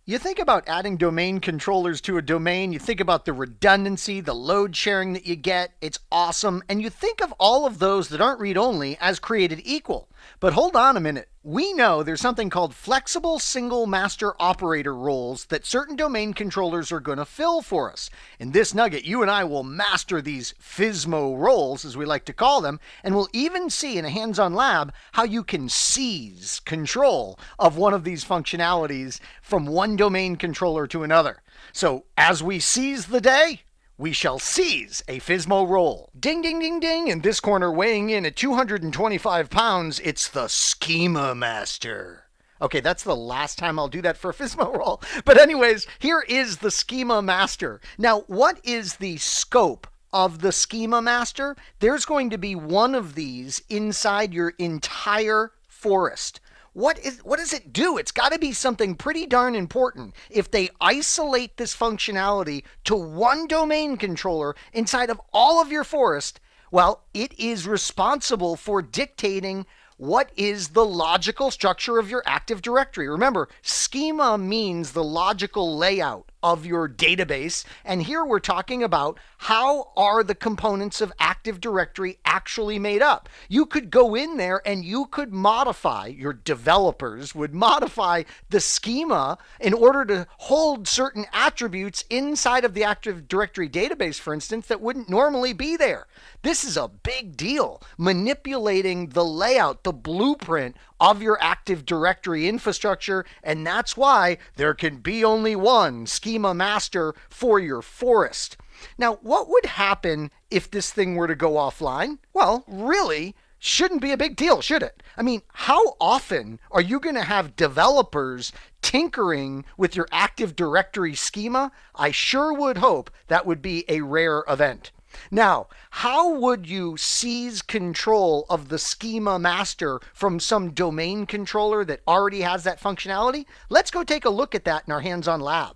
You think about adding domain controllers to a domain, you think about the redundancy, the load sharing that you get. It's awesome. And you think of all of those that aren't read only as created equal. But hold on a minute. We know there's something called flexible single master operator roles that certain domain controllers are going to fill for us. In this nugget, you and I will master these FSMO roles, as we like to call them, and we'll even see in a hands-on lab how you can seize control of one of these functionalities from one domain controller to another. So as we seize the day, we shall seize a FSMO role. Ding, ding, ding, ding. In this corner, weighing in at 225 pounds, it's the Schema Master. Okay, that's the last time I'll do that for a FSMO role. But anyways, here is the Schema Master. Now, what is the scope of the Schema Master? There's going to be one of these inside your entire forest. What does it do? It's got to be something pretty darn important. If they isolate this functionality to one domain controller inside of all of your forest, well, it is responsible for dictating what is the logical structure of your Active Directory. Remember, schema means the logical layout of your database, and here we're talking about how are the components of Active Directory actually made up. You could go in there and you could modify, your developers would modify the schema in order to hold certain attributes inside of the Active Directory database, for instance, that wouldn't normally be there. This is a big deal, manipulating the layout, the blueprint of your Active Directory infrastructure, and that's why there can be only one Schema Master for your forest. Now, what would happen if this thing were to go offline? Well, really, shouldn't be a big deal, should it? I mean, how often are you going to have developers tinkering with your Active Directory schema? I sure would hope that would be a rare event. Now, how would you seize control of the Schema Master from some domain controller that already has that functionality? Let's go take a look at that in our hands-on lab.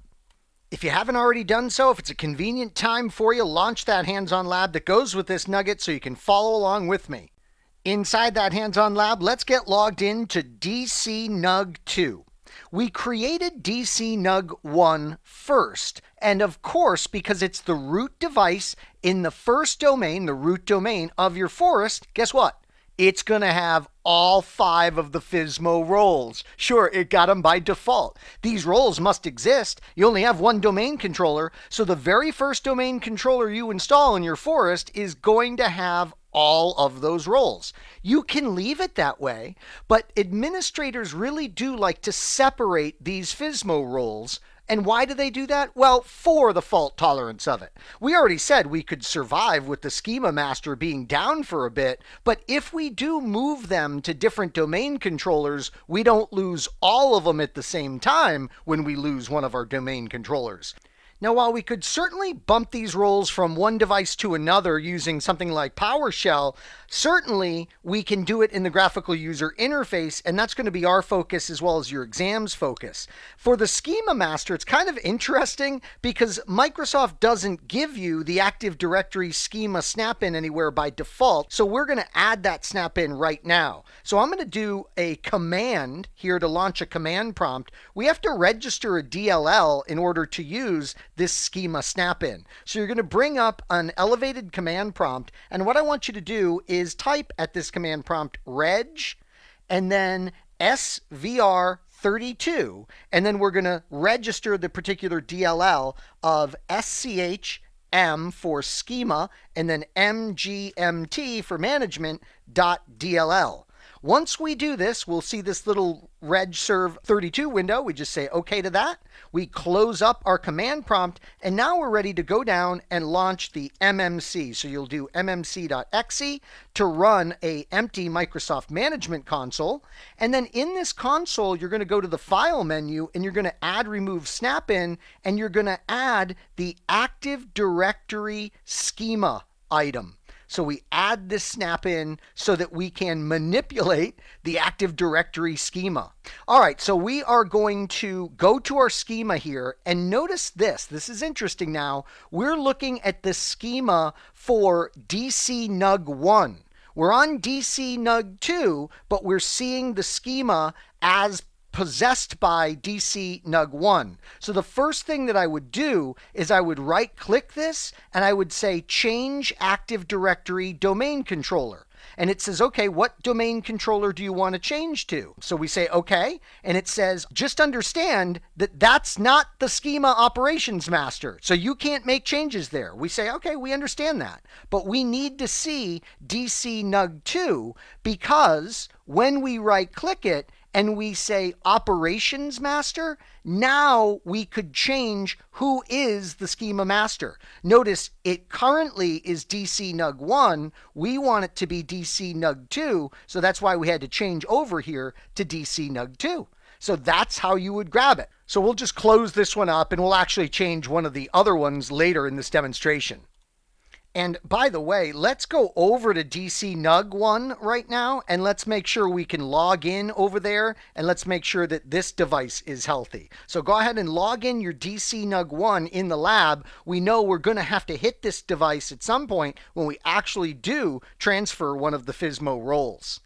If you haven't already done so, if it's a convenient time for you, launch that hands-on lab that goes with this nugget so you can follow along with me. Inside that hands-on lab, let's get logged in to DCNUG2. We created DCNUG1 first, and of course, because it's the root device in the first domain, the root domain of your forest, guess what? It's going to have all 5 of the FSMO roles. Sure, it got them by default. These roles must exist. You only have one domain controller, so the very first domain controller you install in your forest is going to have all of those roles. You can leave it that way, but administrators really do like to separate these FSMO roles. And why do they do that? Well, for the fault tolerance of it. We already said we could survive with the Schema Master being down for a bit, but if we do move them to different domain controllers, we don't lose all of them at the same time when we lose one of our domain controllers. Now, while we could certainly bump these roles from one device to another using something like PowerShell, certainly we can do it in the graphical user interface, and that's going to be our focus as well as your exam's focus. For the Schema Master, it's kind of interesting because Microsoft doesn't give you the Active Directory schema snap-in anywhere by default, so we're going to add that snap-in right now. So I'm going to do a command here to launch a command prompt. We have to register a DLL in order to use this schema snap-in. So you're going to bring up an elevated command prompt, and what I want you to do is type at this command prompt reg and then svr32, and then we're going to register the particular DLL of SCHM for schema and then MGMT for management .dll. Once we do this, we'll see this little regserve32 window. We just say OK to that. We close up our command prompt, and now we're ready to go down and launch the MMC. So you'll do mmc.exe to run a empty Microsoft Management Console. And then in this console, you're going to go to the File menu, and you're going to add remove snap-in, and you're going to add the Active Directory schema item. So we add this snap-in so that we can manipulate the Active Directory schema. All right, so we are going to go to our schema here, and notice this. This is interesting now. We're looking at the schema for DCNUG1. We're on DCNUG2, but we're seeing the schema as possessed by DC nug1. So the first thing that I would do is I would right click this and I would say change Active Directory domain controller. And it says, okay, what domain controller do you want to change to? So we say, okay. And it says, just understand that that's not the schema operations master. So you can't make changes there. We say, okay, we understand that. But we need to see DC nug2 because when we right click it, and we say operations master, now we could change who is the schema master. Notice it currently is DC nug1. We want it to be DC nug2, so that's why we had to change over here to DC nug2. So that's how you would grab it. So we'll just close this one up and we'll actually change one of the other ones later in this demonstration. And by the way, let's go over to DC nug1 right now and let's make sure we can log in over there and let's make sure that this device is healthy. So go ahead and log in your DC nug1 in the lab. We know we're going to have to hit this device at some point when we actually do transfer one of the FSMO roles.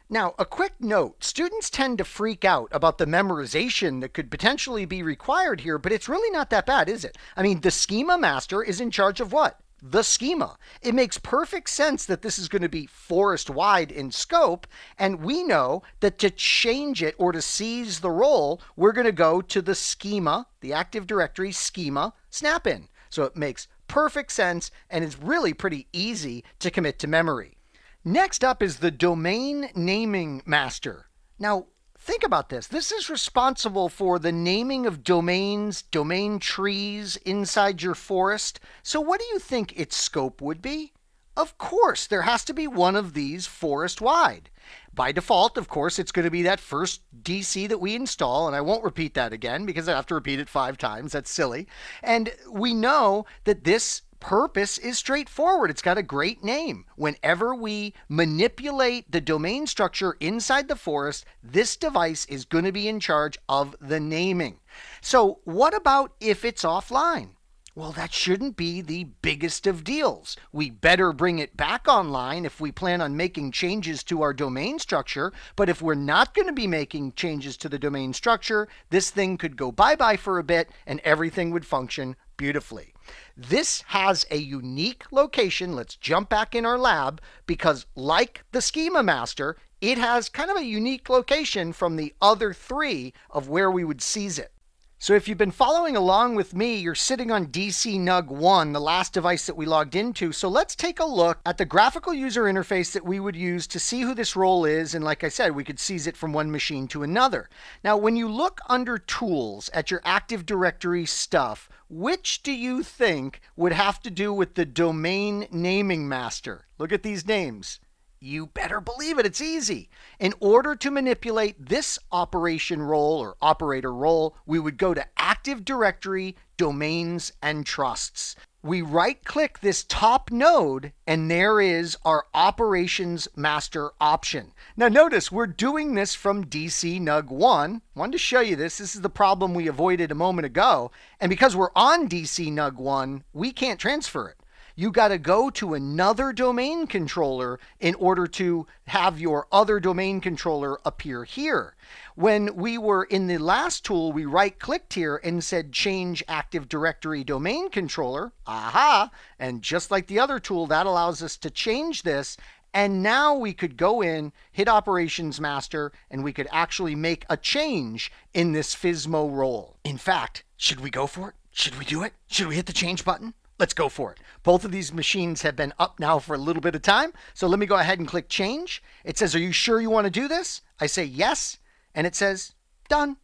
Now, a quick note, students tend to freak out about the memorization that could potentially be required here, but it's really not that bad, is it? I mean, the schema master is in charge of what? The schema. It makes perfect sense that this is going to be forest-wide in scope, and we know that to change it or to seize the role, we're going to go to the schema, the Active Directory schema snap-in. So it makes perfect sense and is really pretty easy to commit to memory. Next up is the domain naming master. Now, think about this. This is responsible for the naming of domains, domain trees inside your forest. So what do you think its scope would be? Of course, there has to be one of these forest-wide. By default, of course, it's going to be that first DC that we install, and I won't repeat that again because I have to repeat it 5 times. That's silly. And we know that this purpose is straightforward. It's got a great name. Whenever we manipulate the domain structure inside the forest, this device is going to be in charge of the naming. So what about if it's offline? Well, that shouldn't be the biggest of deals. We better bring it back online if we plan on making changes to our domain structure. But if we're not going to be making changes to the domain structure, this thing could go bye-bye for a bit and everything would function beautifully. This has a unique location. Let's jump back in our lab because like the schema master, it has kind of a unique location from the other 3 of where we would seize it. So if you've been following along with me, you're sitting on DC nug1, the last device that we logged into. So let's take a look at the graphical user interface that we would use to see who this role is. And like I said, we could seize it from one machine to another. Now, when you look under Tools at your Active Directory stuff, which do you think would have to do with the domain naming master? Look at these names. You better believe it, it's easy. In order to manipulate this operation role or operator role, we would go to Active Directory, Domains, and Trusts. We right-click this top node, and there is our Operations Master option. Now notice, we're doing this from DC nug1. Wanted to show you this. This is the problem we avoided a moment ago. And because we're on DC nug1, we can't transfer it. You got to go to another domain controller in order to have your other domain controller appear here. When we were in the last tool, we right-clicked here and said change Active Directory domain controller. Aha! And just like the other tool, that allows us to change this. And now we could go in, hit Operations Master, and we could actually make a change in this FSMO role. In fact, should we go for it? Should we do it? Should we hit the change button? Let's go for it. Both of these machines have been up now for a little bit of time. So let me go ahead and click change. It says, are you sure you want to do this? I say yes. And it says, done.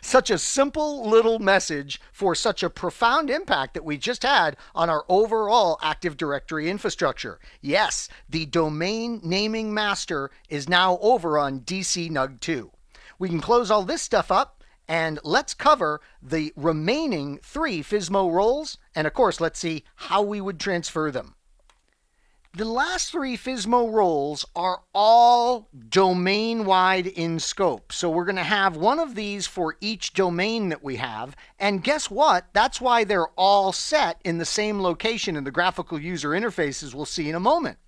Such a simple little message for such a profound impact that we just had on our overall Active Directory infrastructure. Yes, the domain naming master is now over on DC nug2. We can close all this stuff up. And let's cover the remaining 3 FSMO roles. And of course, let's see how we would transfer them. The last 3 FSMO roles are all domain-wide in scope. So we're going to have one of these for each domain that we have. And guess what? That's why they're all set in the same location in the graphical user interfaces we'll see in a moment.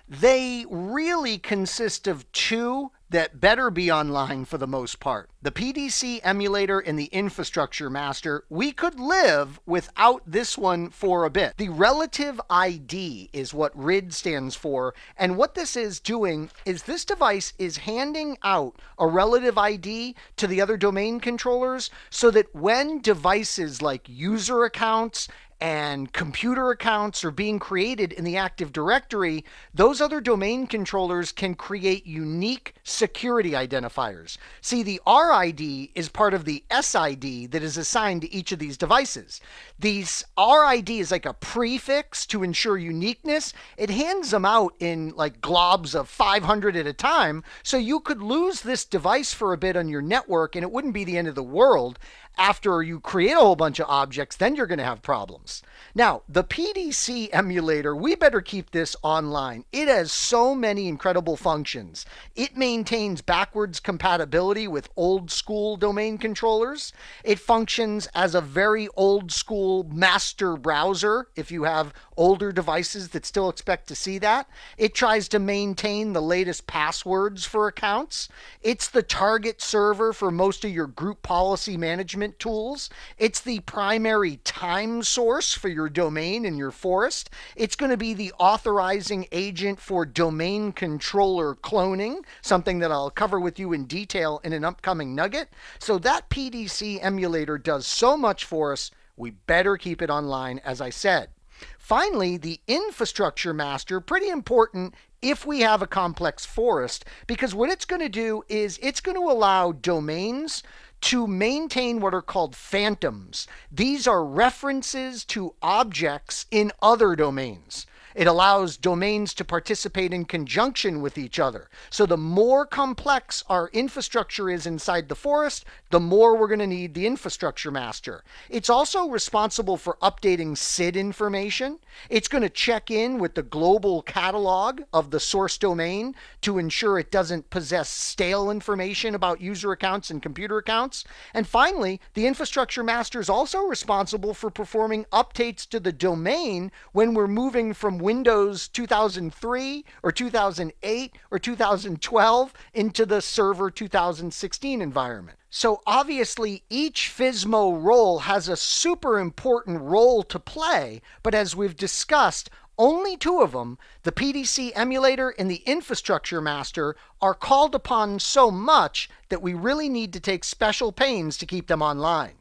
They really consist of 2 that better be online for the most part. The PDC emulator and the infrastructure master, we could live without this one for a bit. The relative ID is what RID stands for, and what this is doing is this device is handing out a relative ID to the other domain controllers so that when devices like user accounts and computer accounts are being created in the Active Directory, those other domain controllers can create unique security identifiers. See, the RID is part of the SID that is assigned to each of these devices. These RID is like a prefix to ensure uniqueness. It hands them out in like globs of 500 at a time, so you could lose this device for a bit on your network and it wouldn't be the end of the world. After you create a whole bunch of objects, then you're going to have problems. Now, the PDC emulator, we better keep this online. It has so many incredible functions. It maintains backwards compatibility with old school domain controllers. It functions as a very old school master browser if you have older devices that still expect to see that. It tries to maintain the latest passwords for accounts. It's the target server for most of your group policy management tools. It's the primary time source for your domain and your forest. It's going to be the authorizing agent for domain controller cloning, something that I'll cover with you in detail in an upcoming nugget. So that PDC emulator does so much for us, we better keep it online, as I said. Finally, the infrastructure master, pretty important if we have a complex forest, because what it's going to do is it's going to allow domains to maintain what are called phantoms. These are references to objects in other domains. It allows domains to participate in conjunction with each other. So the more complex our infrastructure is inside the forest, the more we're going to need the infrastructure master. It's also responsible for updating SID information. It's going to check in with the global catalog of the source domain to ensure it doesn't possess stale information about user accounts and computer accounts. And finally, the infrastructure master is also responsible for performing updates to the domain when we're moving from Windows 2003 or 2008 or 2012 into the server 2016 environment. So obviously each FSMO role has a super important role to play, but as we've discussed, only two of them, the PDC emulator and the infrastructure master, are called upon so much that we really need to take special pains to keep them online.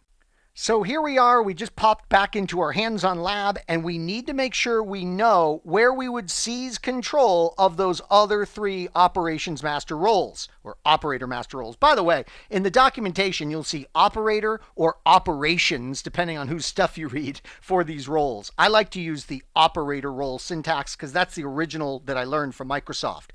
So here we are, we just popped back into our hands-on lab, and we need to make sure we know where we would seize control of those other three operations master roles, or operator master roles. By the way, in the documentation, you'll see operator or operations, depending on whose stuff you read, for these roles. I like to use the operator role syntax because that's the original that I learned from Microsoft.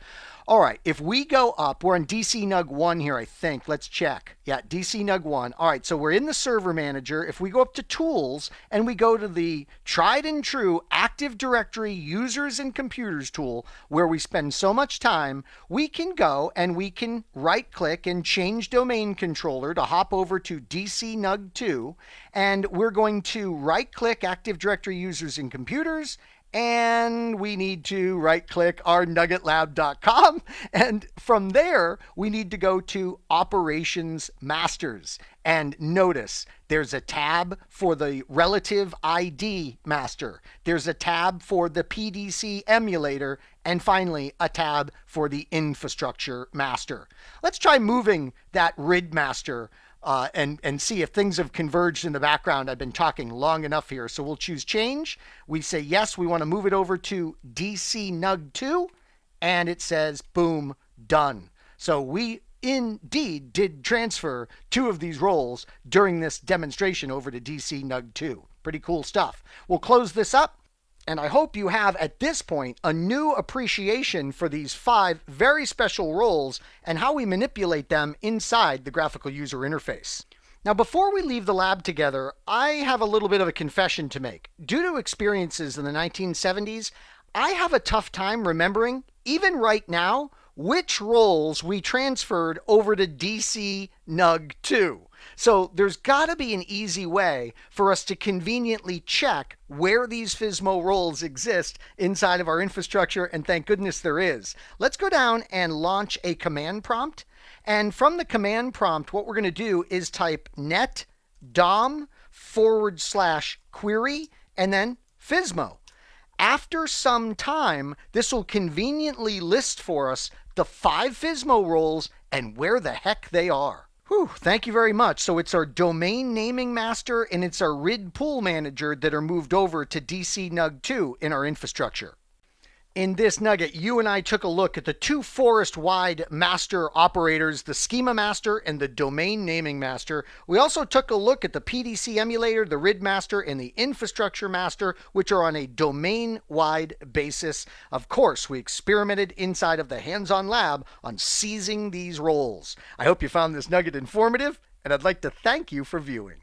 All right, if we go up, we're in DC NUG 1 here, I think. Let's check. Yeah, DC NUG 1. All right, so we're in the server manager. If we go up to tools and we go to the tried and true Active Directory users and computers tool, where we spend so much time, we can go and we can right click and change domain controller to hop over to DC NUG 2. And we're going to right click Active Directory users and computers, and we need to right click our nuggetlab.com, and from there we need to go to operations masters, and notice there's a tab for the relative ID master, there's a tab for the PDC emulator, and finally a tab for the infrastructure master. Let's try moving that RID master and see if things have converged in the background. I've been talking long enough here. So we'll choose change. We say yes, we want to move it over to DC NUG 2, and it says boom, done. So we indeed did transfer two of these roles during this demonstration over to DC NUG 2. Pretty cool stuff. We'll close this up. And I hope you have, at this point, a new appreciation for these 5 very special roles and how we manipulate them inside the graphical user interface. Now, before we leave the lab together, I have a little bit of a confession to make. Due to experiences in the 1970s, I have a tough time remembering, even right now, which roles we transferred over to DC NUG 2. So there's got to be an easy way for us to conveniently check where these FSMO roles exist inside of our infrastructure, and thank goodness there is. Let's go down and launch a command prompt. And from the command prompt, what we're going to do is type net dom/query and then FSMO. After some time, this will conveniently list for us the 5 FSMO roles and where the heck they are. Whew, thank you very much. So it's our domain naming master and it's our RID pool manager that are moved over to DCNUG2 in our infrastructure. In this nugget, you and I took a look at the 2 forest-wide master operators, the schema master and the domain naming master. We also took a look at the PDC emulator, the RID master, and the infrastructure master, which are on a domain-wide basis. Of course, we experimented inside of the hands-on lab on seizing these roles. I hope you found this nugget informative, and I'd like to thank you for viewing.